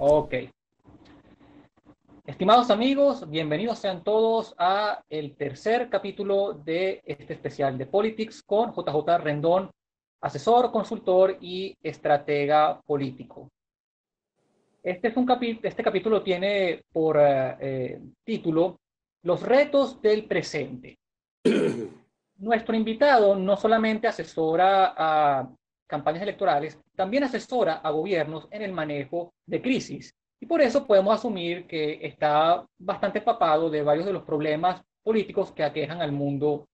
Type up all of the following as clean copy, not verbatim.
Ok. Estimados amigos, bienvenidos sean todos a el tercer capítulo de este especial de Politics con JJ Rendón, asesor, consultor y estratega político. Este capítulo tiene por título Los retos del presente. Nuestro invitado no solamente asesora a campañas electorales, también asesora a gobiernos en el manejo de crisis. Y por eso podemos asumir que está bastante empapado de varios de los problemas políticos que aquejan al mundo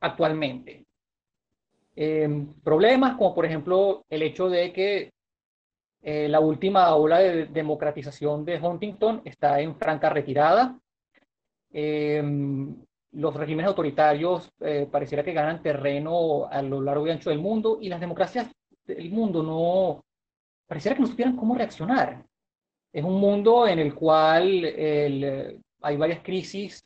actualmente. Problemas como por ejemplo el hecho de que la última ola de democratización de Huntington está en franca retirada. Eh, los regímenes autoritarios pareciera que ganan terreno a lo largo y ancho del mundo y las democracias del mundo no, pareciera que no supieran cómo reaccionar. Es un mundo en el cual hay varias crisis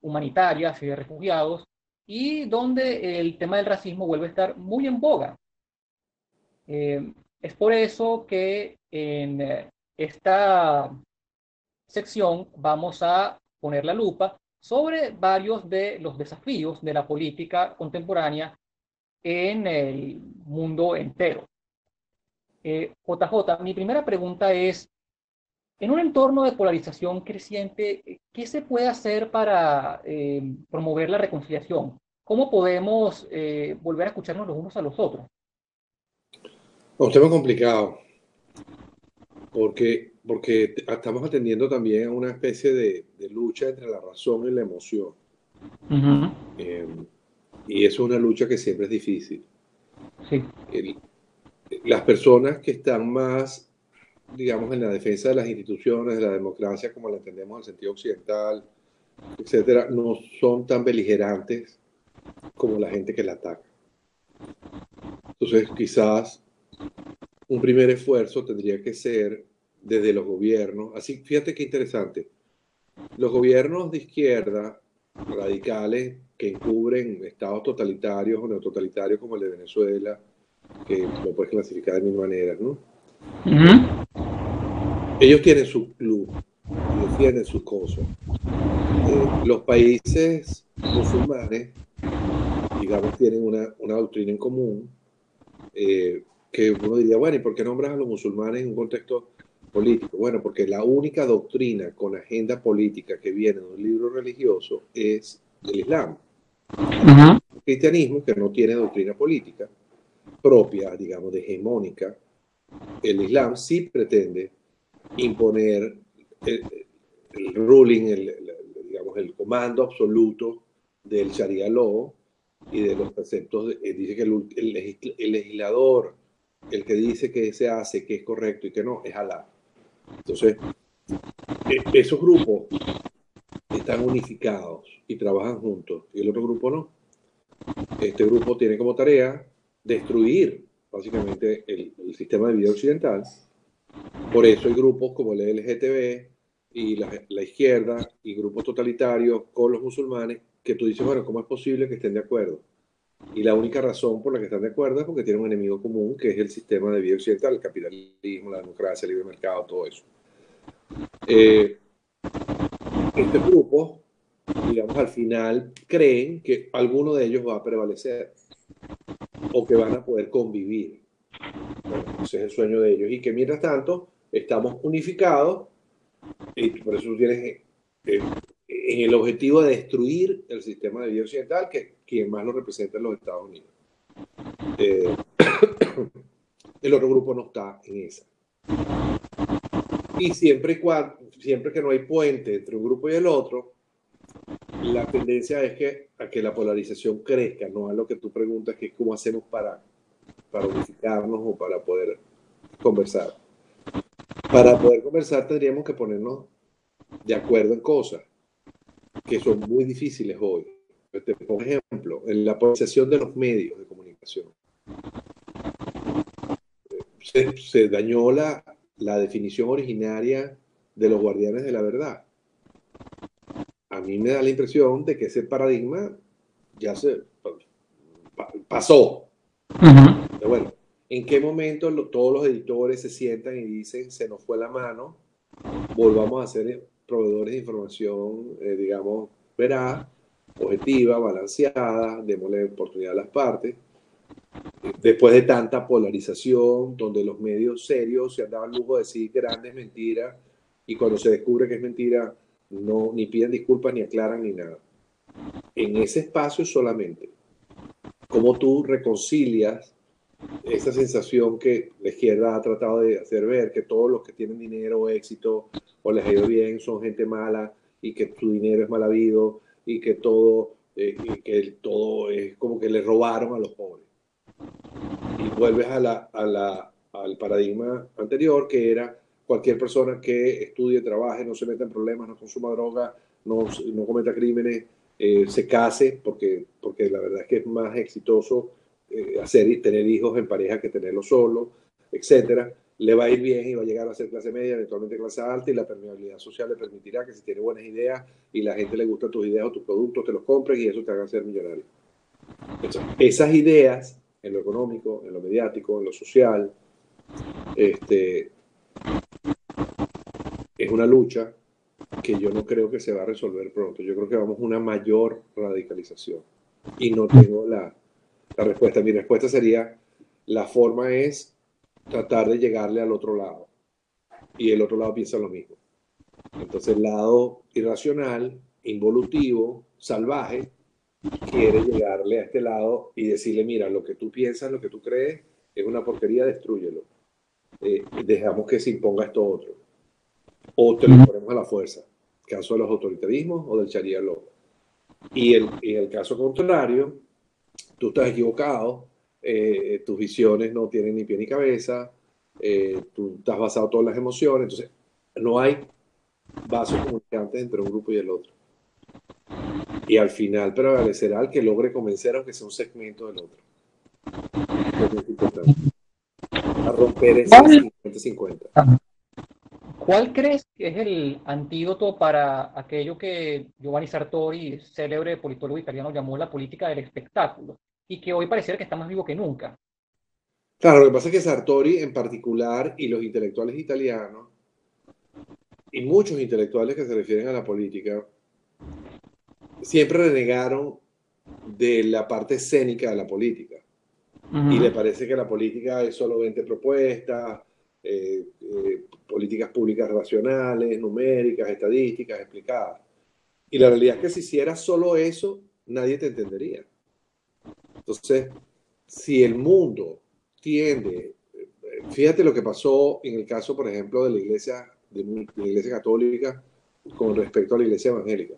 humanitarias y de refugiados y donde el tema del racismo vuelve a estar muy en boga. Es por eso que en esta sección vamos a poner la lupa sobre varios de los desafíos de la política contemporánea en el mundo entero. JJ, mi primera pregunta es, en un entorno de polarización creciente, ¿qué se puede hacer para promover la reconciliación? ¿Cómo podemos volver a escucharnos los unos a los otros? Un tema complicado, porque estamos atendiendo también a una especie de lucha entre la razón y la emoción. Uh -huh. Eh, y eso es una lucha que siempre es difícil. Sí. El- las personas que están más, digamos, en la defensa de las instituciones, de la democracia, como la entendemos en el sentido occidental, etcétera, no son tan beligerantes como la gente que la ataca. Entonces, quizás un primer esfuerzo tendría que ser desde los gobiernos. Así, fíjate qué interesante. Los gobiernos de izquierda radicales que encubren estados totalitarios o neototalitarios como el de Venezuela, que lo puedes clasificar de mil maneras, ¿no? Uh -huh. Ellos tienen su club y defienden sus cosas. Los países musulmanes, digamos, tienen una doctrina en común, que uno diría, bueno, ¿y por qué nombras a los musulmanes en un contexto político? Bueno, porque la única doctrina con agenda política que viene de un libro religioso es el Islam. Uh -huh. El cristianismo, que no tiene doctrina política propia, digamos, de hegemónica, el Islam sí pretende imponer el ruling, digamos, el comando absoluto del Sharia law y de los preceptos. Dice que el legislador, el que dice que se hace, que es correcto y que no, es Alá. Entonces, esos grupos están unificados y trabajan juntos y el otro grupo no. Este grupo tiene como tarea destruir básicamente el sistema de vida occidental. Por eso hay grupos como el LGTB y la izquierda y grupos totalitarios con los musulmanes que tú dices, bueno, ¿cómo es posible que estén de acuerdo? Y la única razón por la que están de acuerdo es porque tienen un enemigo común, que es el sistema de vida occidental, el capitalismo, la democracia, el libre mercado, todo eso. Este grupo, digamos, al final creen que alguno de ellos va a prevalecer o que van a poder convivir. Bueno, ese es el sueño de ellos. Y que mientras tanto estamos unificados y por eso tú tienes en el objetivo de destruir el sistema de vida occidental, que quien más lo representa en los Estados Unidos. El otro grupo no está en esa. Y siempre que no hay puente entre un grupo y el otro, la tendencia es a que la polarización crezca, no a lo que tú preguntas, que es cómo hacemos para unificarnos o para poder conversar. Para poder conversar tendríamos que ponernos de acuerdo en cosas que son muy difíciles hoy. Por ejemplo, en la polarización de los medios de comunicación. Se dañó la definición originaria de los guardianes de la verdad. A mí me da la impresión de que ese paradigma ya se pasó. Uh -huh. Pero bueno, ¿En qué momento todos los editores se sientan y dicen, se nos fue la mano, volvamos a ser proveedores de información, digamos, veraz, objetiva, balanceada, démosle oportunidad a las partes? Después de tanta polarización, donde los medios serios se han dado el lujo de decir grandes mentiras, y cuando se descubre que es mentira, no, ni piden disculpas, ni aclaran, ni nada. En ese espacio solamente, ¿cómo tú reconcilias esa sensación que la izquierda ha tratado de hacer ver, que todos los que tienen dinero, éxito, o les ha ido bien, son gente mala, y que su dinero es mal habido, y que todo es como que le robaron a los pobres? Y vuelves al paradigma anterior, que era cualquier persona que estudie, trabaje, no se meta en problemas, no consuma droga, no cometa crímenes, se case, porque la verdad es que es más exitoso hacer y tener hijos en pareja que tenerlos solo, etcétera. Le va a ir bien y va a llegar a ser clase media, eventualmente clase alta, y la permeabilidad social le permitirá que, si tiene buenas ideas y la gente le gusta tus ideas o tus productos, te los compren y eso te haga ser millonario. Entonces, esas ideas, en lo económico, en lo mediático, en lo social, es una lucha que yo no creo que se va a resolver pronto. Yo creo que vamos a una mayor radicalización. Y no tengo la respuesta. Mi respuesta sería, la forma es tratar de llegarle al otro lado. Y el otro lado piensa lo mismo. Entonces el lado irracional, involutivo, salvaje, quiere llegarle a este lado y decirle, mira, lo que tú piensas, lo que tú crees, es una porquería, destrúyelo. Dejamos que se imponga esto otro. O te lo imponemos a la fuerza. Caso de los autoritarismos o del Sharia law. Y en el caso contrario, tú estás equivocado, tus visiones no tienen ni pie ni cabeza, tú estás basado en todas las emociones, entonces no hay vasos comunicantes entre un grupo y el otro. Y al final prevalecerá el que logre convencer, aunque sea un segmento del otro. Es muy importante. A romper ese 50-50. ¿Cuál crees que es el antídoto para aquello que Giovanni Sartori, célebre politólogo italiano, llamó la política del espectáculo, y que hoy pareciera que está más vivo que nunca? Claro, lo que pasa es que Sartori en particular, y los intelectuales italianos, y muchos intelectuales que se refieren a la política, siempre renegaron de la parte escénica de la política. Y le parece que la política es solo 20 propuestas, políticas públicas racionales, numéricas, estadísticas, explicadas. Y la realidad es que si hicieras solo eso, nadie te entendería. Entonces, si el mundo tiende, fíjate lo que pasó en el caso, por ejemplo, de la iglesia católica con respecto a la iglesia evangélica.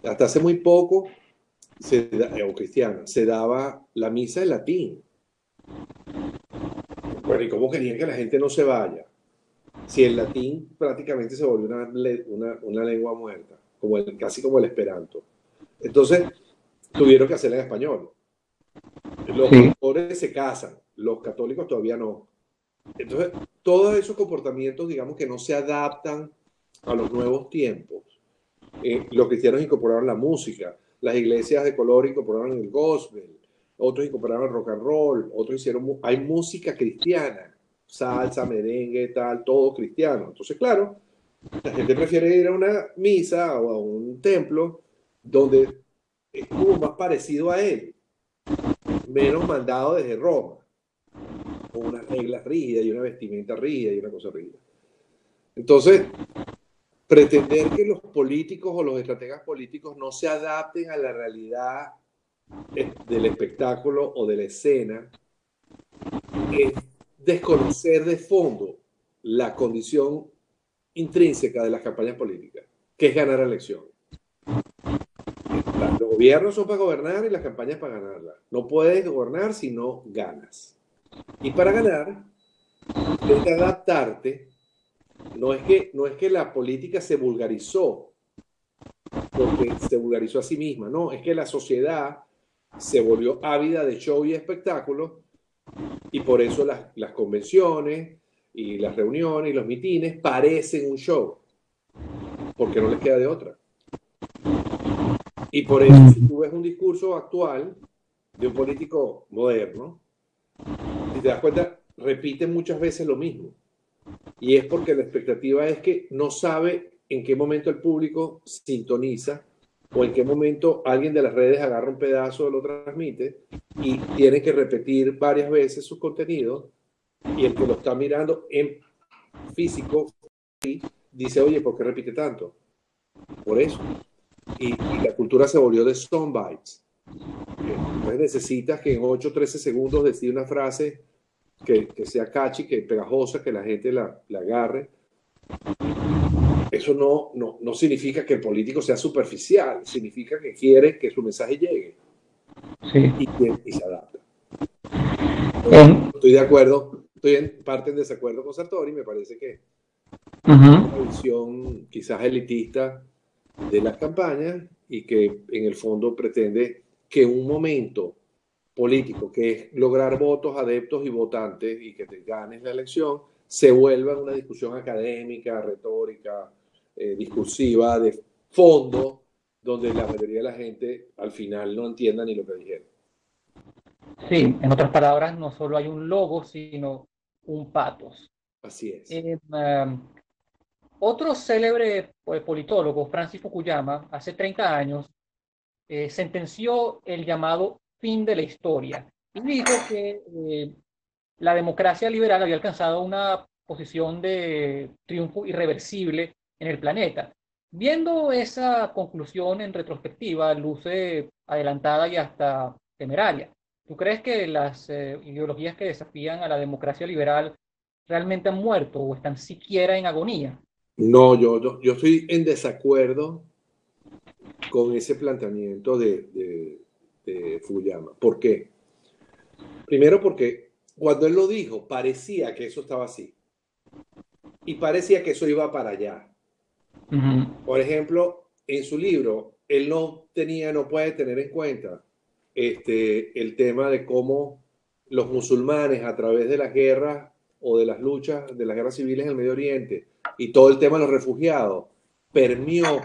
Hasta hace muy poco, o cristiana, se daba la misa en latín. Bueno, ¿y cómo querían que la gente no se vaya? Si el latín prácticamente se volvió una lengua muerta, casi como el esperanto. Entonces, tuvieron que hacerla en español. Los pastores se casan, los católicos todavía no. Entonces, todos esos comportamientos, digamos, que no se adaptan a los nuevos tiempos. Los cristianos incorporaron la música, las iglesias de color incorporaron el gospel, otros incorporaron el rock and roll, otros hay música cristiana, salsa, merengue, tal, todo cristiano. Entonces, claro, la gente prefiere ir a una misa o a un templo donde es como más parecido a él, menos mandado desde Roma, con unas reglas rígidas y una vestimenta rígida y una cosa rígida. Entonces, pretender que los políticos o los estrategas políticos no se adapten a la realidad del espectáculo o de la escena es desconocer de fondo la condición intrínseca de las campañas políticas, que es ganar elecciones. Los gobiernos son para gobernar y las campañas para ganarlas. No puedes gobernar si no ganas. Y para ganar, tienes que adaptarte. No es que la política se vulgarizó, porque se vulgarizó a sí misma. No, es que la sociedad se volvió ávida de show y espectáculos, y por eso las convenciones y las reuniones y los mitines parecen un show, porque no les queda de otra. Y por eso, si tú ves un discurso actual de un político moderno, te das cuenta, repite muchas veces lo mismo. Y es porque la expectativa es que no sabe en qué momento el público sintoniza o en qué momento alguien de las redes agarra un pedazo, lo transmite y tiene que repetir varias veces sus contenidos y el que lo está mirando en físico dice, oye, ¿por qué repite tanto? Por eso. Y la cultura se volvió de soundbites. Entonces necesitas que en 8 o 13 segundos decir una frase que sea catchy, que pegajosa, que la gente la agarre. Eso no significa que el político sea superficial, significa que quiere que su mensaje llegue Sí. y se adapta. En, Estoy de acuerdo, estoy en parte en desacuerdo con Sartori, me parece que una visión quizás elitista de las campañas y que en el fondo pretende que un momento político, que es lograr votos, adeptos y votantes y que te ganes la elección, se vuelva una discusión académica, retórica, discursiva, de fondo, donde la mayoría de la gente al final no entienda ni lo que dijeron. sí, en otras palabras, no solo hay un logo, sino un patos. Así es. Otro célebre politólogo, Francis Fukuyama, hace 30 años, sentenció el llamado fin de la historia y dijo que la democracia liberal había alcanzado una posición de triunfo irreversible en el planeta. Viendo esa conclusión en retrospectiva, luce adelantada y hasta temeraria. ¿Tú crees que las ideologías que desafían a la democracia liberal realmente han muerto o están siquiera en agonía? No, yo estoy en desacuerdo con ese planteamiento de Fukuyama. ¿Por qué? Primero porque cuando él lo dijo, parecía que eso estaba así. Y parecía que eso iba para allá. Por ejemplo, en su libro, él no puede tener en cuenta el tema de cómo los musulmanes a través de las guerras o de las luchas, de las guerras civiles en el Medio Oriente y todo el tema de los refugiados permeó,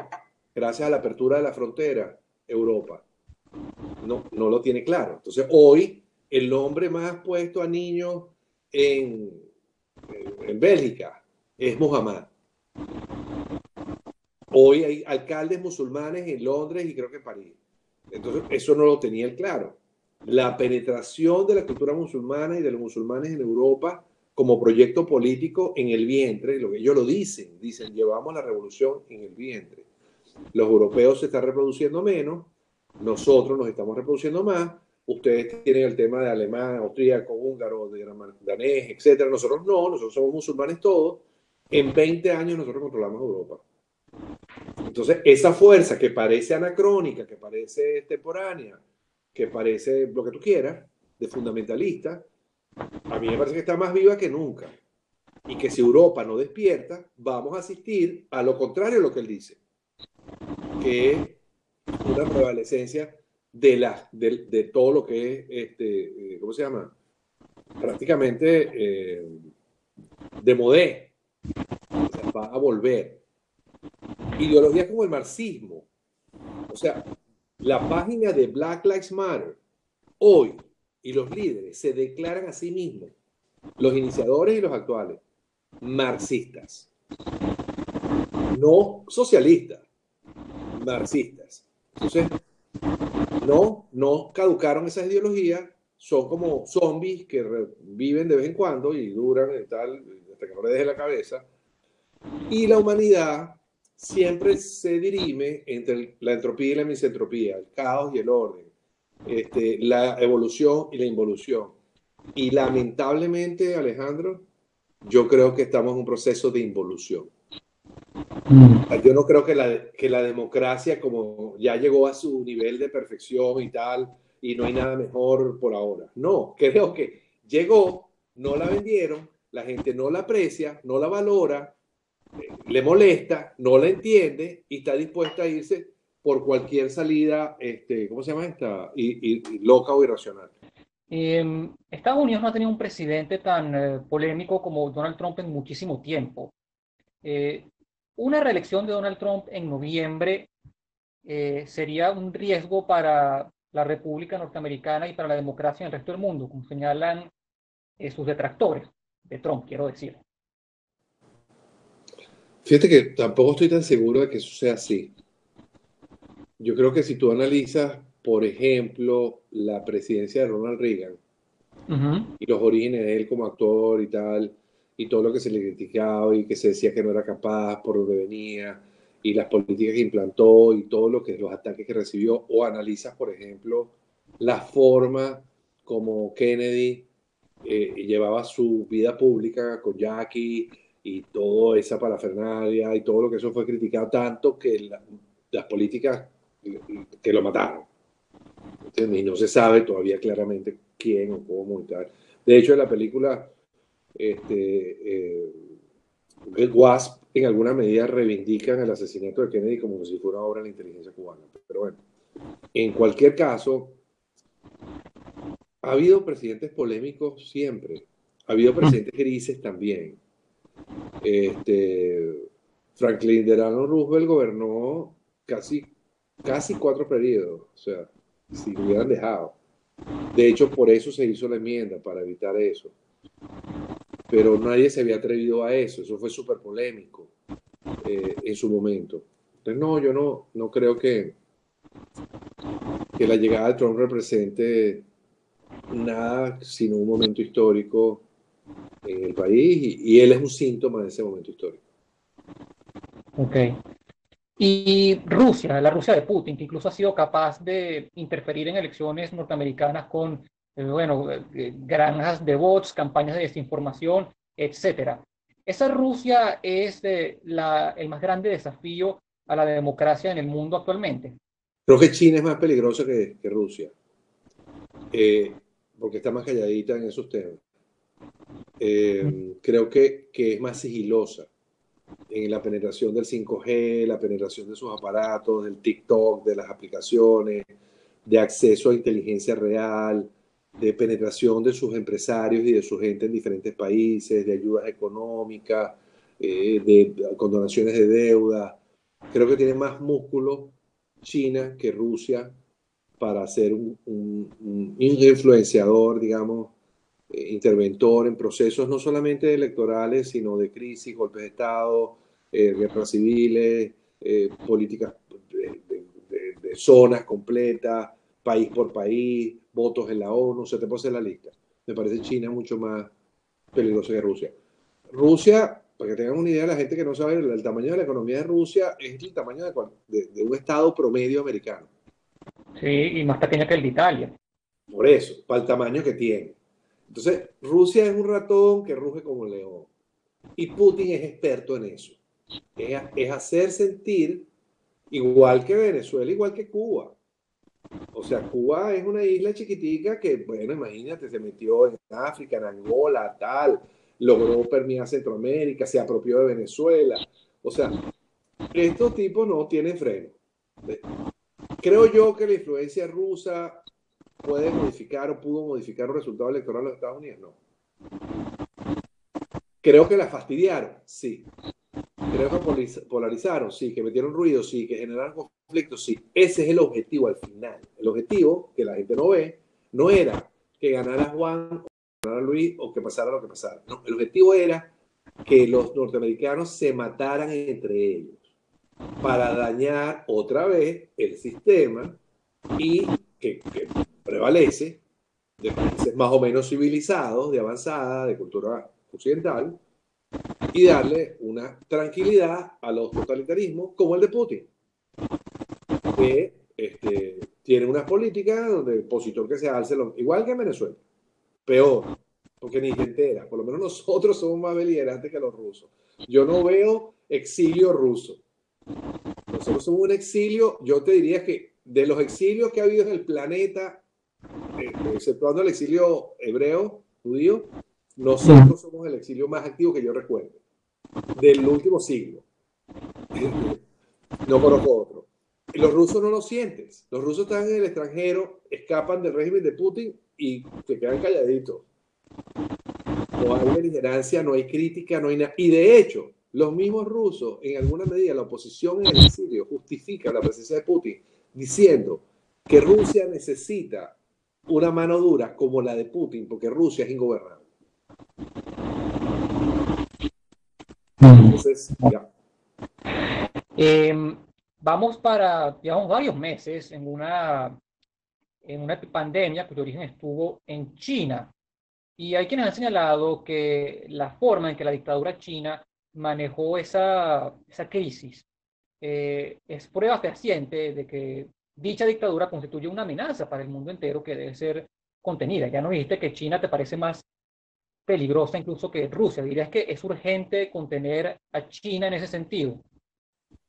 gracias a la apertura de la frontera, Europa. No lo tiene claro. Entonces, hoy, el nombre más puesto a niños en, en Bélgica es Muhammad. Hoy hay alcaldes musulmanes en Londres y creo que en París. Entonces, eso no lo tenía él claro. La penetración de la cultura musulmana y de los musulmanes en Europa como proyecto político en el vientre, lo que ellos lo dicen, llevamos la revolución en el vientre. Los europeos se están reproduciendo menos, nosotros nos estamos reproduciendo más, ustedes tienen el tema de alemán, austríaco, húngaro, de danés, etcétera. Nosotros no, nosotros somos musulmanes todos. En 20 años nosotros controlamos Europa. Entonces, esa fuerza que parece anacrónica, que parece extemporánea, que parece lo que tú quieras, de fundamentalista, a mí me parece que está más viva que nunca. Y que si Europa no despierta, vamos a asistir a lo contrario de lo que él dice, que es una prevalecencia de todo lo que es, ¿cómo se llama? Prácticamente de modé. O sea, va a volver. Ideologías como el marxismo, o sea, la página de Black Lives Matter hoy y los líderes se declaran a sí mismos, los iniciadores y los actuales, marxistas, no socialistas, marxistas. Entonces, no caducaron esas ideologías, son como zombies que viven de vez en cuando y duran y tal, hasta que no le deje la cabeza. Y la humanidad siempre se dirime entre la entropía y la misentropía, el caos y el orden, la evolución y la involución. Y lamentablemente, Alejandro, yo creo que estamos en un proceso de involución. Yo no creo que la democracia como ya llegó a su nivel de perfección y tal, y no hay nada mejor por ahora. No, creo que llegó, no la vendieron, la gente no la aprecia, no la valora, le molesta, no la entiende y está dispuesta a irse por cualquier salida, ¿cómo se llama esta? Y loca o irracional. Estados Unidos no ha tenido un presidente tan polémico como Donald Trump en muchísimo tiempo. Eh, una reelección de Donald Trump en noviembre sería un riesgo para la República Norteamericana y para la democracia en el resto del mundo, como señalan sus detractores, de Trump, quiero decir. Fíjate que tampoco estoy tan seguro de que eso sea así. Yo creo que si tú analizas, por ejemplo, la presidencia de Ronald Reagan y los orígenes de él como actor y tal, y todo lo que se le criticaba y que se decía que no era capaz, por donde venía, y las políticas que implantó y todo lo que los ataques que recibió, o analizas, por ejemplo, la forma como Kennedy llevaba su vida pública con Jackie y toda esa parafernalia y todo lo que eso fue criticado tanto que las políticas que lo mataron. ¿Entiendes? Y no se sabe todavía claramente quién o cómo y tal. De hecho, en la película, Wasp en alguna medida reivindican el asesinato de Kennedy como si fuera una obra de la inteligencia cubana. Pero bueno, en cualquier caso, ha habido presidentes polémicos siempre. Ha habido presidentes grises también. Franklin Delano Roosevelt gobernó casi 4 periodos. O sea, si lo hubieran dejado. De hecho, por eso se hizo la enmienda, para evitar eso. Pero nadie se había atrevido a eso. Eso fue súper polémico en su momento. Entonces, no, yo no creo que la llegada de Trump represente nada sino un momento histórico en el país y él es un síntoma de ese momento histórico. Ok. Y Rusia, la Rusia de Putin, que incluso ha sido capaz de interferir en elecciones norteamericanas con, granjas de bots, campañas de desinformación, etcétera. Esa Rusia es el más grande desafío a la democracia en el mundo actualmente. Creo que China es más peligrosa que Rusia, porque está más calladita en esos temas. Creo que es más sigilosa en la penetración del 5G, la penetración de sus aparatos, del TikTok, de las aplicaciones, de acceso a inteligencia real, de penetración de sus empresarios y de su gente en diferentes países, de ayudas económicas, de condonaciones de deuda. Creo que tiene más músculo China que Rusia para ser un influenciador, digamos, interventor en procesos no solamente electorales, sino de crisis, golpes de Estado, guerras civiles, políticas de zonas completas, país por país, votos en la ONU, se te puede hacer la lista. Me parece China mucho más peligrosa que Rusia. Rusia, para que tengan una idea, la gente que no sabe, el tamaño de la economía de Rusia es el tamaño de un estado promedio americano. Sí, y más pequeña que el de Italia. Por eso, para el tamaño que tiene. Entonces, Rusia es un ratón que ruge como un león. Y Putin es experto en eso. Es hacer sentir igual que Venezuela, igual que Cuba. O sea, Cuba es una isla chiquitica que, bueno, imagínate, se metió en África, en Angola, tal, logró permear Centroamérica, se apropió de Venezuela. O sea, estos tipos no tienen freno. Creo yo que la influencia rusa puede modificar o pudo modificar los resultados electorales de los Estados Unidos. No. Creo que la fastidiaron, sí. Creo que polarizaron, sí. Que metieron ruido, sí. Que generaron conflictos, sí. Ese es el objetivo al final. El objetivo, que la gente no ve, no era que ganara Juan o que ganara Luis o que pasara lo que pasara. No, el objetivo era que los norteamericanos se mataran entre ellos para dañar otra vez el sistema y que prevalece de países más o menos civilizados, de avanzada, de cultura occidental, y darle una tranquilidad a los totalitarismos como el de Putin, que tiene unas políticas donde el opositor que se alce, igual que en Venezuela, peor, porque ni te enteras. Por lo menos nosotros somos más beligerantes que los rusos. Yo no veo exilio ruso. Nosotros somos un exilio, yo te diría que de los exilios que ha habido en el planeta, exceptuando el exilio hebreo, judío, nosotros somos el exilio más activo que yo recuerdo, del último siglo. No conozco otro. Y los rusos no lo sientes. Los rusos están en el extranjero, escapan del régimen de Putin y se quedan calladitos. No hay beligerancia, no hay crítica, no hay nada. Y de hecho, los mismos rusos, en alguna medida, la oposición en el exilio justifica la presencia de Putin diciendo que Rusia necesita una mano dura como la de Putin, porque Rusia es ingobernable. Entonces, ya. Eh, llevamos varios meses en una pandemia cuyo origen estuvo en China. Y hay quienes han señalado que la forma en que la dictadura china manejó esa crisis es prueba fehaciente de que dicha dictadura constituye una amenaza para el mundo entero que debe ser contenida. Ya no dijiste que China te parece más peligrosa incluso que Rusia. ¿Dirías que es urgente contener a China en ese sentido?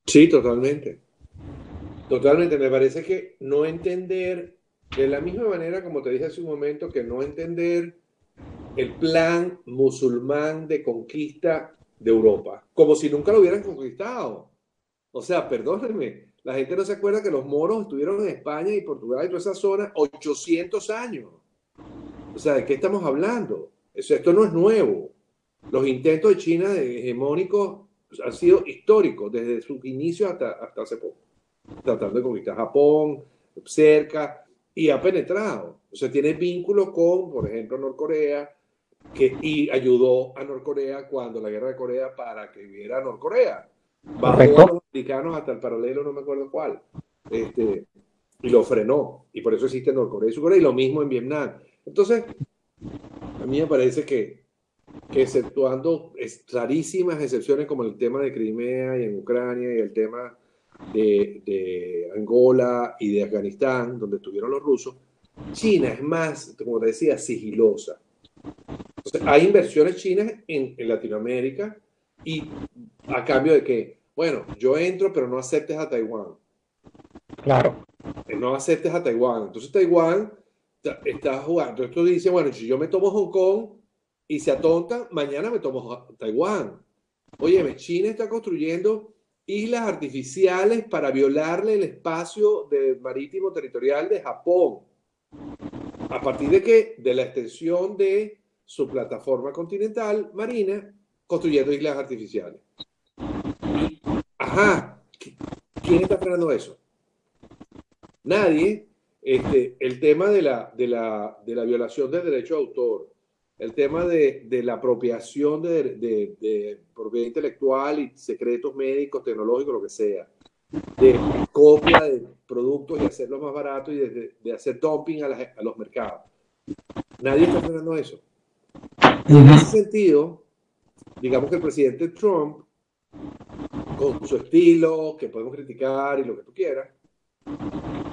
Sí, totalmente. Totalmente. Me parece que no entender, de la misma manera como te dije hace un momento, que no entender el plan musulmán de conquista de Europa, como si nunca lo hubieran conquistado. O sea, perdónenme, la gente no se acuerda que los moros estuvieron en España y Portugal y toda esa zona 800 años. O sea, ¿de qué estamos hablando? Esto no es nuevo. Los intentos de China de hegemónicos han sido históricos desde sus inicios hasta hace poco, tratando de conquistar Japón, cerca, y ha penetrado. O sea, tiene vínculos con, por ejemplo, Norcorea, y ayudó a Norcorea cuando la guerra de Corea para que viviera Norcorea. Bajó a Correcto. los americanos hasta el paralelo, no me acuerdo cuál, y lo frenó. Y por eso existe Norcorea y Surcorea, y lo mismo en Vietnam. Entonces, a mí me parece que exceptuando rarísimas excepciones como el tema de Crimea y en Ucrania y el tema de Angola y de Afganistán, donde estuvieron los rusos, China es más, como te decía, sigilosa. Entonces, hay inversiones chinas en Latinoamérica y a cambio de que, bueno, yo entro, pero no aceptes a Taiwán. Claro. No aceptes a Taiwán. Entonces Taiwán está jugando. Entonces tú dices, bueno, si yo me tomo Hong Kong y se atonta, mañana me tomo Taiwán. Oye, China está construyendo islas artificiales para violarle el espacio marítimo territorial de Japón. ¿A partir de qué? De la extensión de su plataforma continental marina, construyendo islas artificiales. Y, ajá, ¿quién está frenando eso? Nadie. El tema de la violación del derecho de autor, el tema de la apropiación de propiedad intelectual y secretos médicos, tecnológicos, lo que sea, de copia de productos y hacerlos más baratos y de hacer dumping a los mercados. Nadie está frenando eso. Y en ese sentido, digamos que el presidente Trump, con su estilo, que podemos criticar y lo que tú quieras,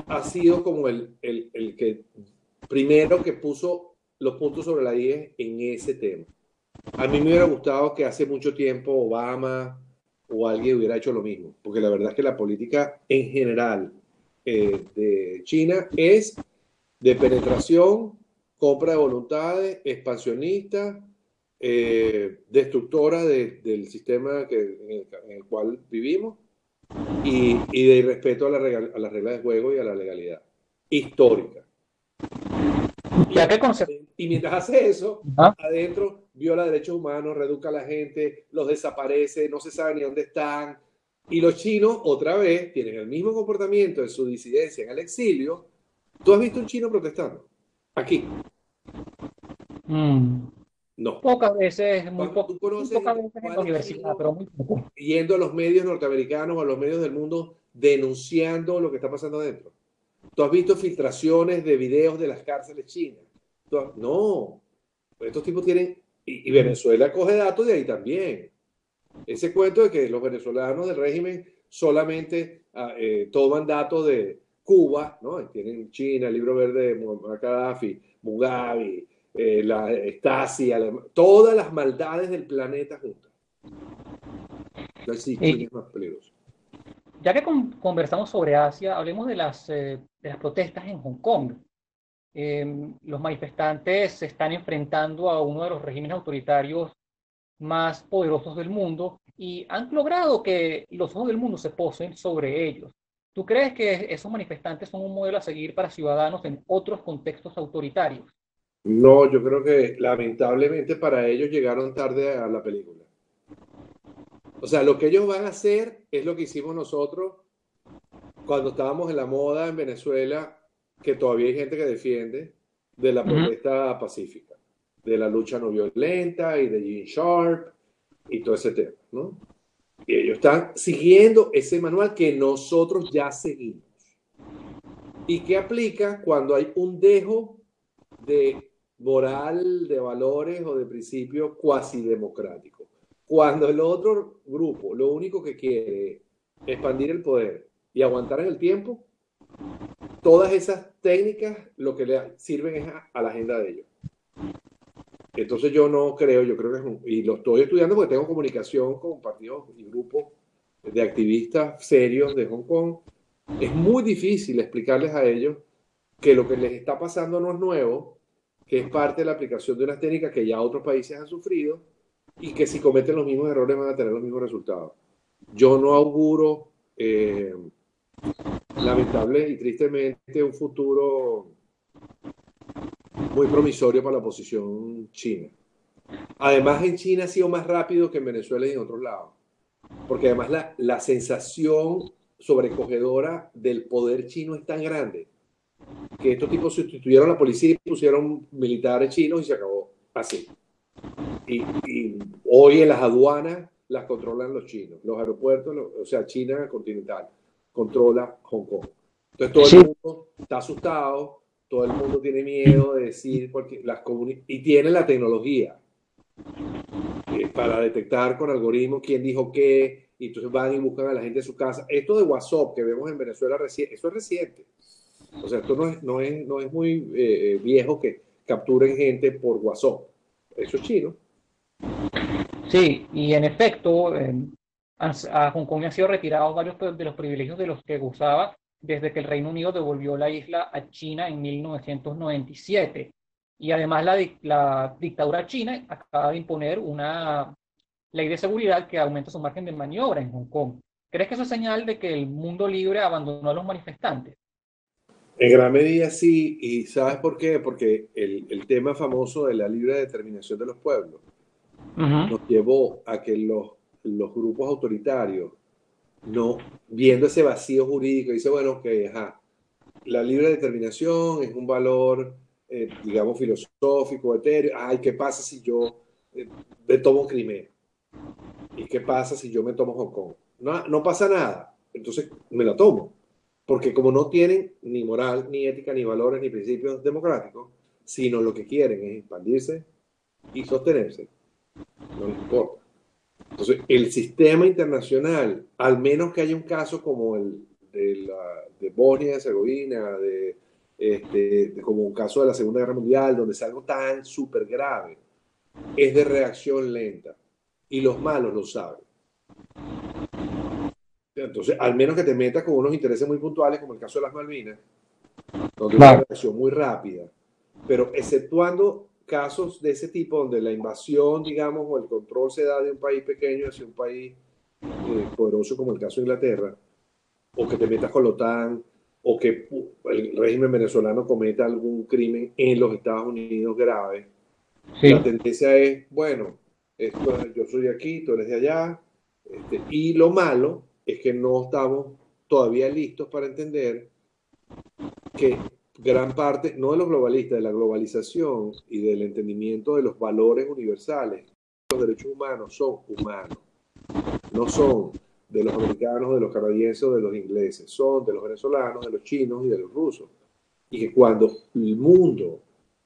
ha sido como el que primero que puso los puntos sobre la I en ese tema. A mí me hubiera gustado que hace mucho tiempo Obama o alguien hubiera hecho lo mismo, porque la verdad es que la política en general de China es de penetración, compra de voluntades, expansionista, destructora del sistema en el cual vivimos y de irrespeto a las reglas de juego y a la legalidad histórica. Ya que concepto. Y mientras hace eso, adentro viola derechos humanos, reeduca a la gente, los desaparece, no se sabe ni dónde están. Y los chinos, otra vez, tienen el mismo comportamiento en su disidencia en el exilio. ¿Tú has visto un chino protestando? Aquí. No. Pocas veces, ¿Tú muy conoces pocas veces en la cuáles universidad, pero chinos muy poco. yendo a los medios norteamericanos o a los medios del mundo denunciando lo que está pasando adentro? ¿Tú has visto filtraciones de videos de las cárceles chinas? No. Estos tipos tienen... Y Venezuela coge datos de ahí también. Ese cuento de que los venezolanos del régimen solamente toman datos de Cuba, ¿no? Tienen China, el libro verde de Muammar Gaddafi, Mugabe, la Stasi, todas las maldades del planeta juntas. Entonces sí, China es más peligroso. Ya que conversamos sobre Asia, hablemos de las protestas en Hong Kong. Los manifestantes se están enfrentando a uno de los regímenes autoritarios más poderosos del mundo y han logrado que los ojos del mundo se posen sobre ellos. ¿Tú crees que esos manifestantes son un modelo a seguir para ciudadanos en otros contextos autoritarios? No, yo creo que lamentablemente para ellos llegaron tarde a la película. O sea, lo que ellos van a hacer es lo que hicimos nosotros cuando estábamos en la moda en Venezuela, que todavía hay gente que defiende de la protesta pacífica, de la lucha no violenta y de Gene Sharp y todo ese tema, ¿no? Y ellos están siguiendo ese manual que nosotros ya seguimos y que aplica cuando hay un dejo de moral, de valores o de principios cuasi democráticos. Cuando el otro grupo lo único que quiere es expandir el poder y aguantar en el tiempo, todas esas técnicas lo que le sirven es a la agenda de ellos. Entonces yo no creo, yo creo que es y lo estoy estudiando porque tengo comunicación con partidos y grupos de activistas serios de Hong Kong. Es muy difícil explicarles a ellos que lo que les está pasando no es nuevo, que es parte de la aplicación de unas técnicas que ya otros países han sufrido y que si cometen los mismos errores van a tener los mismos resultados. Yo no auguro, lamentable y tristemente, un futuro muy promisorio para la oposición china. Además, en China ha sido más rápido que en Venezuela y en otros lados, porque además la sensación sobrecogedora del poder chino es tan grande que estos tipos sustituyeron a la policía y pusieron militares chinos y se acabó así. Y hoy en las aduanas las controlan los chinos, los aeropuertos, o sea, China continental controla Hong Kong. Entonces todo el Sí, mundo está asustado, todo el mundo tiene miedo de decir, porque y tienen la tecnología para detectar con algoritmos quién dijo qué, y entonces van y buscan a la gente de su casa. Esto de WhatsApp que vemos en Venezuela, eso es reciente. O sea, esto no es muy viejo que capturen gente por WhatsApp. Eso es chino. sí, y en efecto, a Hong Kong han sido retirados varios de los privilegios de los que gozaba desde que el Reino Unido devolvió la isla a China en 1997. Y además la dictadura china acaba de imponer una ley de seguridad que aumenta su margen de maniobra en Hong Kong. ¿Crees que eso es señal de que el mundo libre abandonó a los manifestantes? En gran medida sí, y ¿sabes por qué? Porque el tema famoso de la libre determinación de los pueblos Ujú. nos llevó a que los grupos autoritarios, no viendo ese vacío jurídico, dice, bueno, que ajá, la libre determinación es un valor, digamos, filosófico, etéreo. Ay, ¿qué pasa si yo me tomo Crimea? ¿Y qué pasa si yo me tomo Hong Kong? No, no pasa nada. Entonces me la tomo. Porque como no tienen ni moral, ni ética, ni valores, ni principios democráticos, sino lo que quieren es expandirse y sostenerse, no les importa. Entonces, el sistema internacional, al menos que haya un caso como el de Bosnia y Herzegovina, como un caso de la Segunda Guerra Mundial, donde es algo tan súper grave, es de reacción lenta. Y los malos lo saben. Entonces, al menos que te metas con unos intereses muy puntuales, como el caso de las Malvinas, donde hubo una Claro. reacción muy rápida, pero exceptuando casos de ese tipo, donde la invasión, digamos, o el control se da de un país pequeño hacia un país poderoso, como el caso de Inglaterra, o que te metas con la OTAN, o que el régimen venezolano cometa algún crimen en los Estados Unidos grave, la Sí. tendencia es, bueno, yo soy de aquí, tú eres de allá, y lo malo es que no estamos todavía listos para entender que gran parte, no de los globalistas, de la globalización y del entendimiento de los valores universales, los derechos humanos, no son de los americanos, de los canadienses o de los ingleses, son de los venezolanos, de los chinos y de los rusos. Y que cuando el mundo,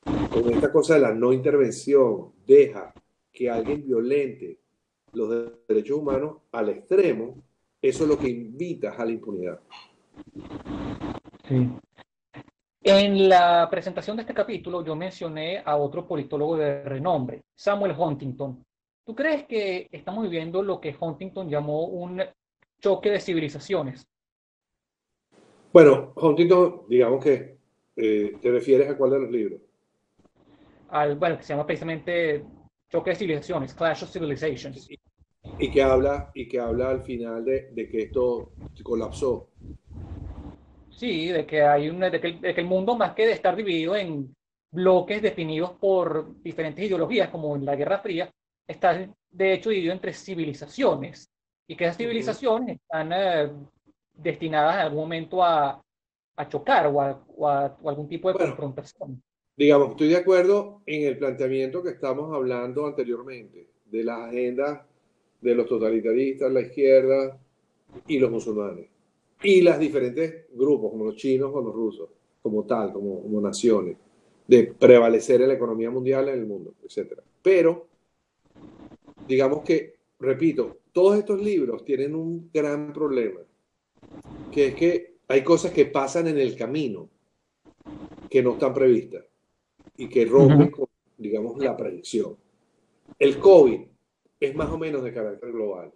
con esta cosa de la no intervención, deja que alguien violente los derechos humanos al extremo, eso es lo que invita a la impunidad. Sí. En la presentación de este capítulo yo mencioné a otro politólogo de renombre, Samuel Huntington. ¿Tú crees que estamos viviendo lo que Huntington llamó un choque de civilizaciones? Bueno, Huntington, digamos que te refieres a cuál de los libros. Bueno, que se llama precisamente choque de civilizaciones, Clash of Civilizations. Y que habla al final de que esto colapsó. Sí, de que el mundo, más que de estar dividido en bloques definidos por diferentes ideologías, como en la Guerra Fría, está de hecho dividido entre civilizaciones, y que esas Uh -huh. civilizaciones están destinadas en algún momento a chocar o algún tipo de Bueno, confrontación. digamos, estoy de acuerdo en el planteamiento que estamos hablando anteriormente, de las agendas de los totalitaristas, la izquierda y los musulmanes. Y los diferentes grupos, como los chinos o los rusos, como tal, como naciones, de prevalecer en la economía mundial, en el mundo, etc. Pero, digamos que, repito, todos estos libros tienen un gran problema, que es que hay cosas que pasan en el camino que no están previstas y que rompen con, digamos, la predicción. El COVID es más o menos de carácter global.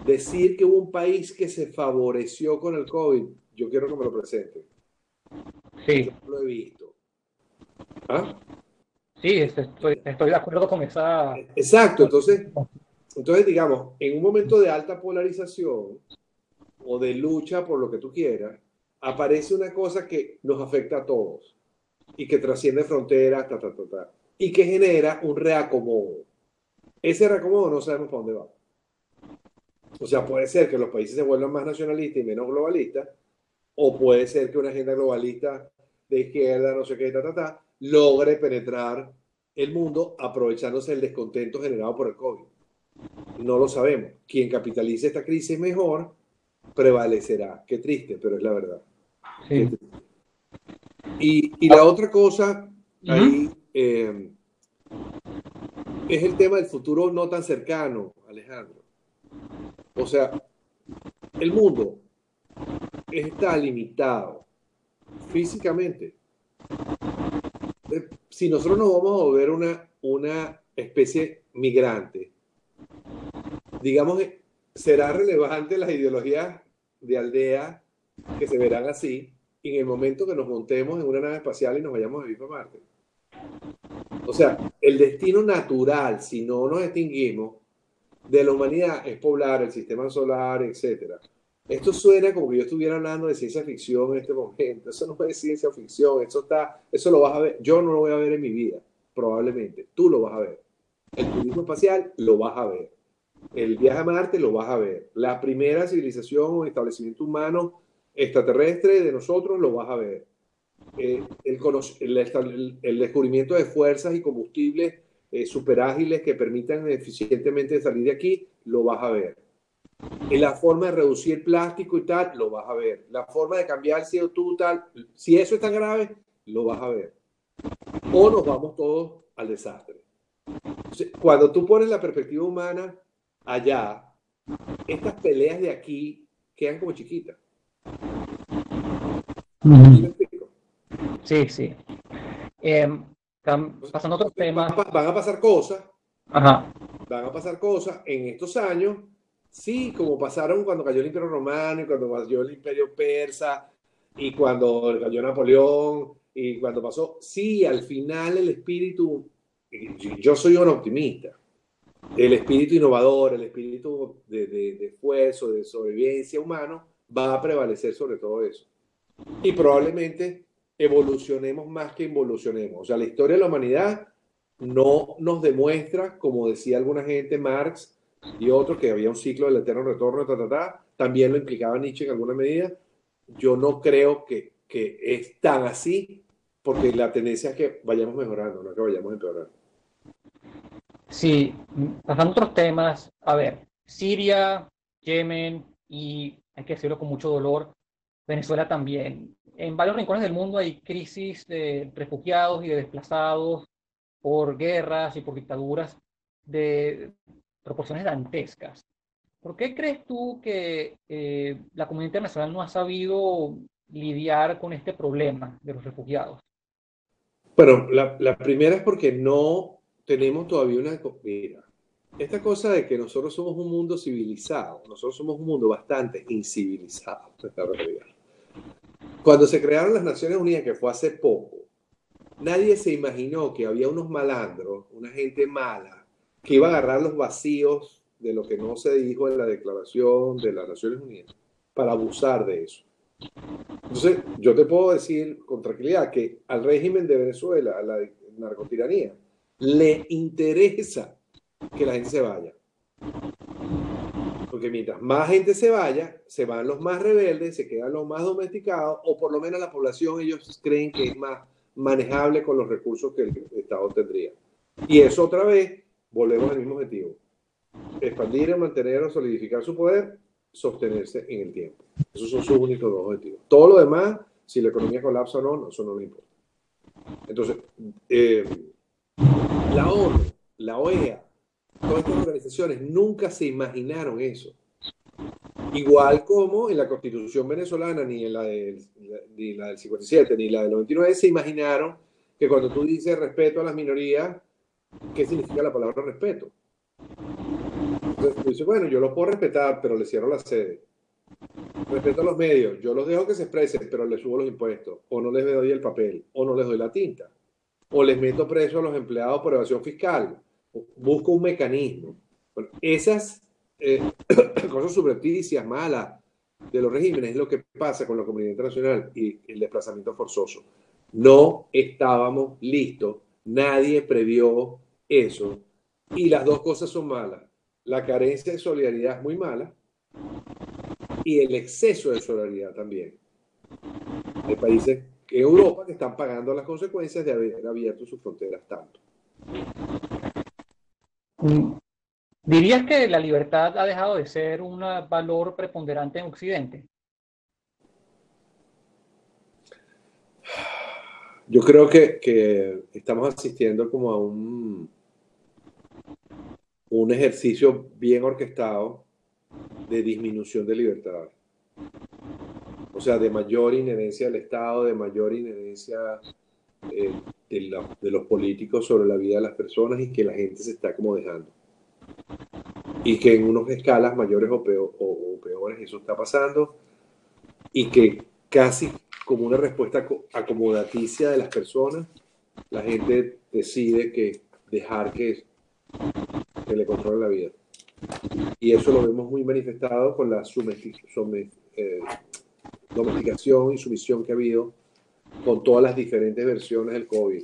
Decir que hubo un país que se favoreció con el COVID, yo quiero que me lo presente. Sí. Yo no lo he visto. ¿Ah? Sí, estoy de acuerdo con esa... Exacto, entonces, digamos, en un momento de alta polarización o de lucha por lo que tú quieras, aparece una cosa que nos afecta a todos y que trasciende fronteras, y que genera un reacomodo. Ese reacomodo no sabemos para dónde va. O sea, puede ser que los países se vuelvan más nacionalistas y menos globalistas, o puede ser que una agenda globalista de izquierda, no sé qué, logre penetrar el mundo aprovechándose del descontento generado por el COVID. No lo sabemos. Quien capitalice esta crisis mejor prevalecerá. Qué triste, pero es la verdad. Sí. Y la otra cosa ahí es el tema del futuro no tan cercano, Alejandro. O sea, el mundo está limitado físicamente. Si nosotros nos vamos a volver una especie migrante, digamos, será relevante las ideologías de aldea que se verán así en el momento que nos montemos en una nave espacial y nos vayamos a vivir para Marte. O sea, el destino natural, si no nos extinguimos, de la humanidad es poblar el sistema solar, etc. Esto suena como que yo estuviera hablando de ciencia ficción en este momento. Eso no es ciencia ficción, eso lo vas a ver. Yo no lo voy a ver en mi vida, probablemente. Tú lo vas a ver. El turismo espacial lo vas a ver. El viaje a Marte lo vas a ver. La primera civilización o establecimiento humano extraterrestre de nosotros lo vas a ver. El descubrimiento de fuerzas y combustibles super ágiles que permitan eficientemente salir de aquí, lo vas a ver. La forma de reducir plástico y tal, lo vas a ver. La forma de cambiar CO2 tal, si eso es tan grave, lo vas a ver. O nos vamos todos al desastre. Entonces, cuando tú pones la perspectiva humana allá, estas peleas de aquí quedan como chiquitas. ¿Sí me explico? Sí, sí. Pasando a otros temas. Van a pasar cosas. Ajá. Van a pasar cosas en estos años, sí, como pasaron cuando cayó el Imperio Romano y cuando cayó el Imperio Persa y cuando cayó Napoleón y cuando pasó, sí, al final el espíritu, yo soy un optimista, el espíritu innovador, el espíritu de esfuerzo, de sobrevivencia humano, va a prevalecer sobre todo eso. Y probablemente evolucionemos más que involucionemos. O sea, la historia de la humanidad no nos demuestra, como decía alguna gente, Marx y otros, que había un ciclo del eterno retorno, también lo implicaba Nietzsche en alguna medida. Yo no creo que es tan así, porque la tendencia es que vayamos mejorando, no que vayamos empeorando. Sí, pasando a otros temas, a ver, Siria, Yemen y, hay que decirlo con mucho dolor, Venezuela también. En varios rincones del mundo hay crisis de refugiados y de desplazados por guerras y por dictaduras de proporciones dantescas. ¿Por qué crees tú que la comunidad internacional no ha sabido lidiar con este problema de los refugiados? Bueno, la primera es porque no tenemos todavía una... Mira, esta cosa de que nosotros somos un mundo civilizado, nosotros somos un mundo bastante incivilizado, es la realidad. Cuando se crearon las Naciones Unidas, que fue hace poco, nadie se imaginó que había unos malandros, una gente mala, que iba a agarrar los vacíos de lo que no se dijo en la Declaración de las Naciones Unidas para abusar de eso. Entonces, yo te puedo decir con tranquilidad que al régimen de Venezuela, a la narcotiranía, le interesa que la gente se vaya. Porque mientras más gente se vaya, se van los más rebeldes, se quedan los más domesticados, o por lo menos la población ellos creen que es más manejable con los recursos que el Estado tendría. Y eso otra vez, volvemos al mismo objetivo. expandir, mantener o solidificar su poder, sostenerse en el tiempo. Esos son sus únicos dos objetivos. Todo lo demás, si la economía colapsa o no, eso no le importa. Entonces, la ONU, la OEA, todas estas organizaciones nunca se imaginaron eso. Igual como en la Constitución venezolana, ni la del 57, ni la del 99, se imaginaron que cuando tú dices respeto a las minorías, ¿qué significa la palabra respeto? Entonces tú dices, bueno, yo lo puedo respetar, pero le cierro la sede. Respeto a los medios, yo los dejo que se expresen, pero les subo los impuestos, o no les doy el papel, o no les doy la tinta, o les meto preso a los empleados por evasión fiscal, busco un mecanismo. Bueno, esas cosas subrepticias, malas de los regímenes es lo que pasa con la comunidad internacional y el desplazamiento forzoso. No estábamos listos, nadie previó eso, y las dos cosas son malas. La carencia de solidaridad es muy mala y el exceso de solidaridad también. Hay países en Europa que están pagando las consecuencias de haber abierto sus fronteras tanto. ¿Dirías que la libertad ha dejado de ser un valor preponderante en Occidente? Yo creo que estamos asistiendo como a un ejercicio bien orquestado de disminución de libertad. O sea, de mayor inherencia del Estado, de mayor inherencia de los políticos sobre la vida de las personas y que la gente se está como dejando. Y que en unas escalas mayores o peores eso está pasando y que casi como una respuesta acomodaticia de las personas, la gente decide que dejar que le controle la vida. Y eso lo vemos muy manifestado con la domesticación y sumisión que ha habido con todas las diferentes versiones del COVID.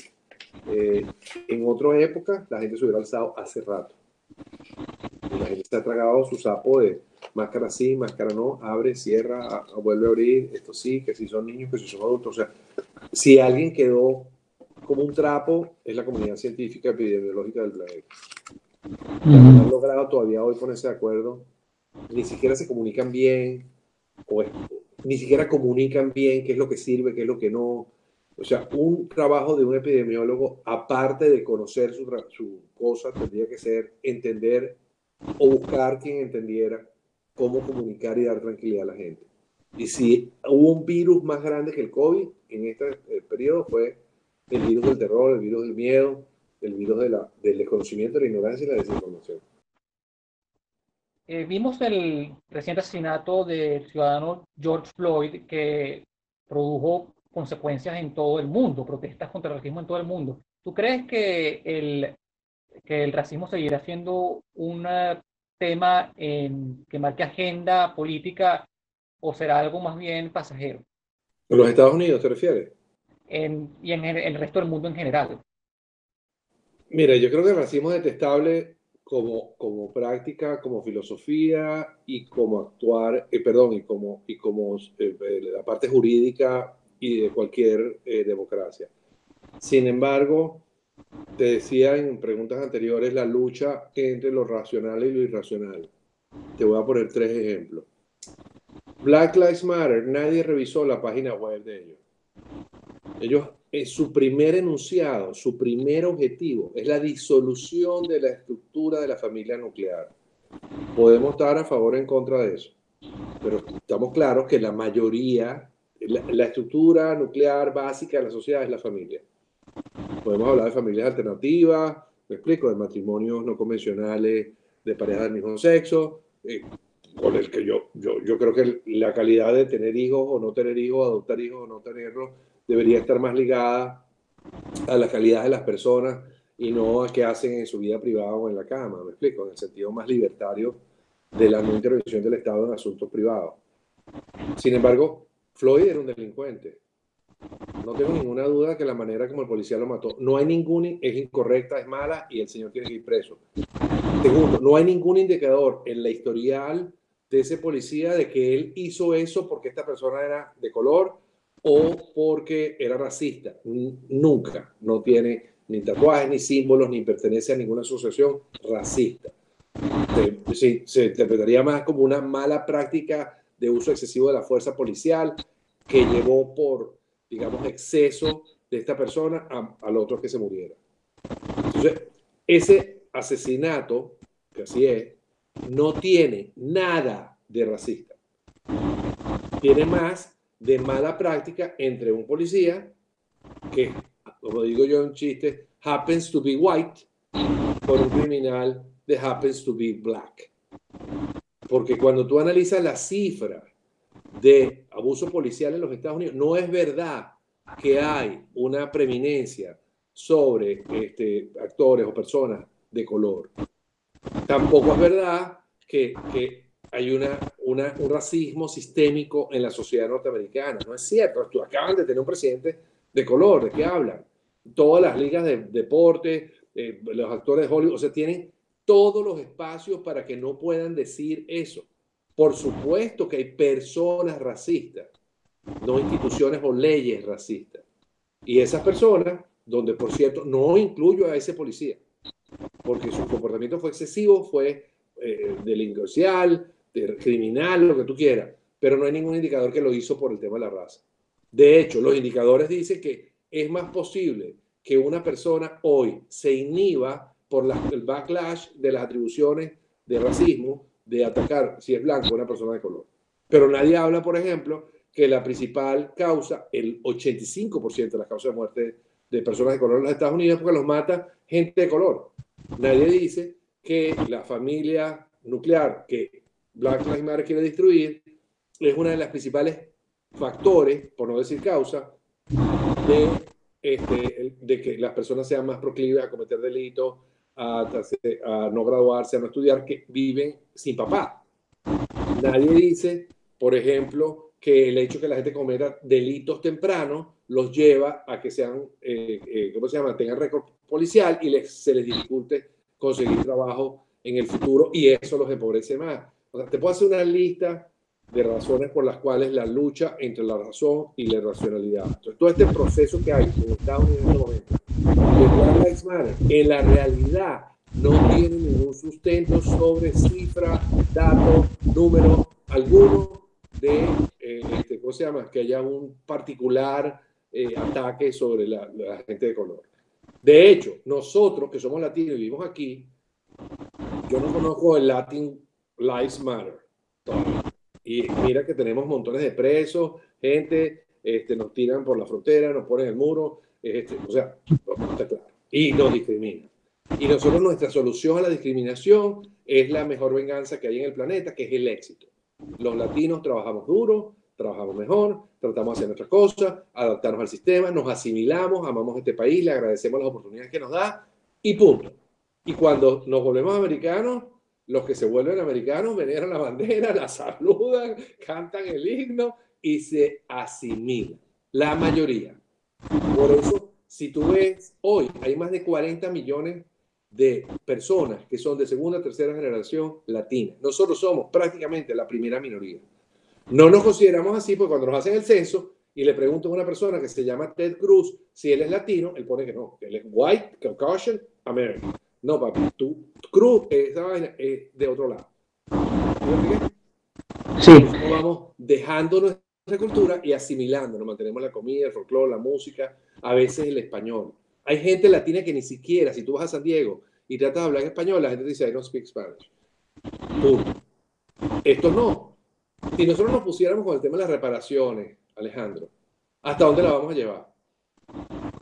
En otra época, la gente se hubiera alzado hace rato. Y la gente se ha tragado su sapo de máscara sí, máscara no, abre, cierra, vuelve a abrir, esto sí, que si son niños, que si son adultos. O sea, si alguien quedó como un trapo, es la comunidad científica epidemiológica del planeta. No han logrado todavía hoy ponerse de acuerdo, ni siquiera se comunican bien, ni siquiera comunican bien qué es lo que sirve, qué es lo que no. O sea, un trabajo de un epidemiólogo, aparte de conocer su cosa, tendría que ser entender o buscar quien entendiera cómo comunicar y dar tranquilidad a la gente. Y si hubo un virus más grande que el COVID en este periodo, fue el virus del terror, el virus del miedo, el virus del desconocimiento, la ignorancia y la desinformación. Vimos el reciente asesinato del ciudadano George Floyd que produjo consecuencias en todo el mundo, protestas contra el racismo en todo el mundo. ¿Tú crees que el racismo seguirá siendo un tema que marque agenda política o será algo más bien pasajero? ¿En los Estados Unidos te refieres? Y en el resto del mundo en general. Mira, yo creo que el racismo es detestable como práctica, como filosofía y como actuar, perdón, y como la parte jurídica y de cualquier democracia. Sin embargo, te decía en preguntas anteriores la lucha entre lo racional y lo irracional. Te voy a poner 3 ejemplos. Black Lives Matter, nadie revisó la página web de ellos. Ellos, su primer enunciado, su primer objetivo es la disolución de la estructura de la familia nuclear. Podemos estar a favor o en contra de eso, pero estamos claros que la mayoría, la estructura nuclear básica de la sociedad es la familia. Podemos hablar de familias alternativas, me explico, de matrimonios no convencionales, de parejas del mismo sexo, con el que yo creo que la calidad de tener hijos o no tener hijos, adoptar hijos o no tenerlos, debería estar más ligada a la calidad de las personas y no a qué hacen en su vida privada o en la cama, me explico, en el sentido más libertario de la no intervención del Estado en asuntos privados. Sin embargo, Floyd era un delincuente. No tengo ninguna duda que la manera como el policía lo mató, no hay es incorrecta, es mala y el señor tiene que ir preso. Segundo, no hay ningún indicador en la historial de ese policía de que él hizo eso porque esta persona era de color o porque era racista. Nunca. No tiene ni tatuajes, ni símbolos, ni pertenece a ninguna asociación racista. se interpretaría más como una mala práctica de uso excesivo de la fuerza policial que llevó por, digamos, exceso de esta persona al otro que se muriera. Entonces, ese asesinato, que así es, no tiene nada de racista. Tiene más de mala práctica entre un policía que, como digo yo en chiste, happens to be white, por un criminal that happens to be black. Porque cuando tú analizas la cifra de abuso policial en los Estados Unidos, no es verdad que hay una preeminencia sobre actores o personas de color. Tampoco es verdad que hay un racismo sistémico en la sociedad norteamericana. No es cierto. Acaban de tener un presidente de color. ¿De qué hablan? Todas las ligas de deporte, los actores de Hollywood, o sea, tienen todos los espacios para que no puedan decir eso. Por supuesto que hay personas racistas, no instituciones o leyes racistas. Y esas personas, donde por cierto no incluyo a ese policía, porque su comportamiento fue excesivo, fue delincuencial, criminal, lo que tú quieras, pero no hay ningún indicador que lo hizo por el tema de la raza. De hecho, los indicadores dicen que es más posible que una persona hoy se inhiba por el backlash de las atribuciones de racismo, de atacar, si es blanco, a una persona de color. Pero nadie habla, por ejemplo, que la principal causa, el 85% de las causas de muerte de personas de color en los Estados Unidos, porque los mata gente de color. Nadie dice que la familia nuclear que Black Lives Matter quiere destruir es una de las principales factores, por no decir causa, de que las personas sean más proclives a cometer delitos, a no graduarse, a no estudiar, que viven sin papá. Nadie dice, por ejemplo, que el hecho de que la gente cometa delitos tempranos los lleva a que sean, ¿cómo se llama?, tengan récord policial y se les dificulte conseguir trabajo en el futuro y eso los empobrece más. O sea, te puedo hacer una lista de razones por las cuales la lucha entre la razón y la irracionalidad. Entonces, todo este proceso que hay en Estados Unidos en este momento, de Black Lives Matter, en la realidad no tiene ningún sustento sobre cifra, datos, números, alguno de, ¿cómo se llama?, que haya un particular ataque sobre la gente de color. De hecho, nosotros que somos latinos y vivimos aquí, yo no conozco el Latin Lives Matter todavía. Y mira que tenemos montones de presos, gente, nos tiran por la frontera, nos ponen el muro, o sea, no está claro. Y nos discriminan. Y nosotros, nuestra solución a la discriminación es la mejor venganza que hay en el planeta, que es el éxito. Los latinos trabajamos duro, trabajamos mejor, tratamos de hacer nuestras cosas, adaptarnos al sistema, nos asimilamos, amamos este país, le agradecemos las oportunidades que nos da y punto. Y cuando nos volvemos americanos, los que se vuelven americanos veneran la bandera, la saludan, cantan el himno y se asimilan. La mayoría. Por eso, si tú ves, hoy hay más de 40 millones de personas que son de segunda o tercera generación latina. Nosotros somos prácticamente la primera minoría. No nos consideramos así porque cuando nos hacen el censo y le preguntan a una persona que se llama Ted Cruz si él es latino, él pone que no, que él es white, Caucasian, American. No, papi, Cruz, esa vaina es de otro lado. Sí. Nosotros vamos dejando nuestra cultura y asimilando, nos mantenemos la comida, el folclore, la música, a veces el español. Hay gente latina que ni siquiera, si tú vas a San Diego y tratas de hablar en español, la gente dice, I don't speak Spanish. Punto. Esto no. Si nosotros nos pusiéramos con el tema de las reparaciones, Alejandro, ¿hasta dónde la vamos a llevar?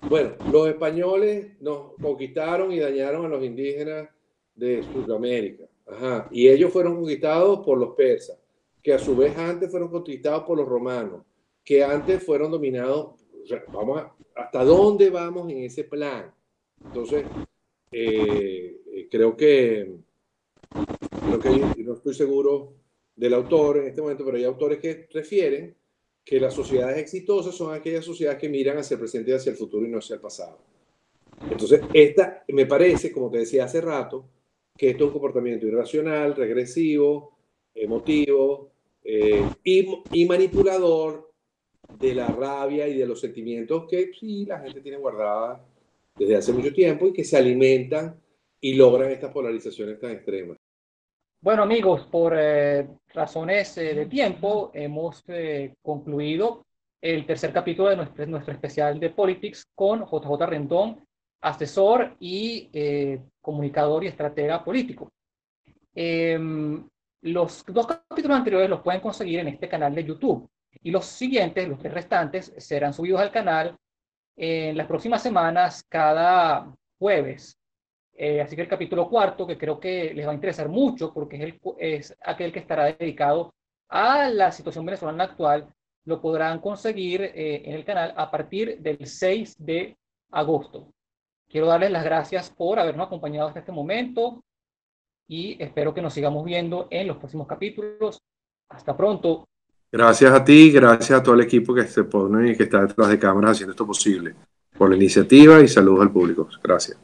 Bueno, los españoles nos conquistaron y dañaron a los indígenas de Sudamérica. Ajá. Y ellos fueron conquistados por los persas, que a su vez antes fueron conquistados por los romanos, que antes fueron dominados. O sea, ¿hasta dónde vamos en ese plan? Entonces, creo que no estoy seguro del autor en este momento, pero hay autores que refieren que las sociedades exitosas son aquellas sociedades que miran hacia el presente y hacia el futuro y no hacia el pasado. Entonces, esta me parece, como te decía hace rato, que esto es un comportamiento irracional, regresivo, emotivo y manipulador de la rabia y de los sentimientos que sí la gente tiene guardada desde hace mucho tiempo y que se alimentan y logran estas polarizaciones tan extremas. Bueno, amigos, por razones de tiempo, hemos concluido el tercer capítulo de nuestro especial de Politics con JJ Rendón, asesor y comunicador y estratega político. Los dos capítulos anteriores los pueden conseguir en este canal de YouTube y los siguientes, los tres restantes, serán subidos al canal en las próximas semanas cada jueves. Así que el capítulo cuarto, que creo que les va a interesar mucho porque es aquel que estará dedicado a la situación venezolana actual, lo podrán conseguir en el canal a partir del 6 de agosto. Quiero darles las gracias por habernos acompañado hasta este momento y espero que nos sigamos viendo en los próximos capítulos. Hasta pronto. Gracias a ti, gracias a todo el equipo que se pone y que está detrás de cámaras haciendo esto posible, por la iniciativa y saludos al público. Gracias.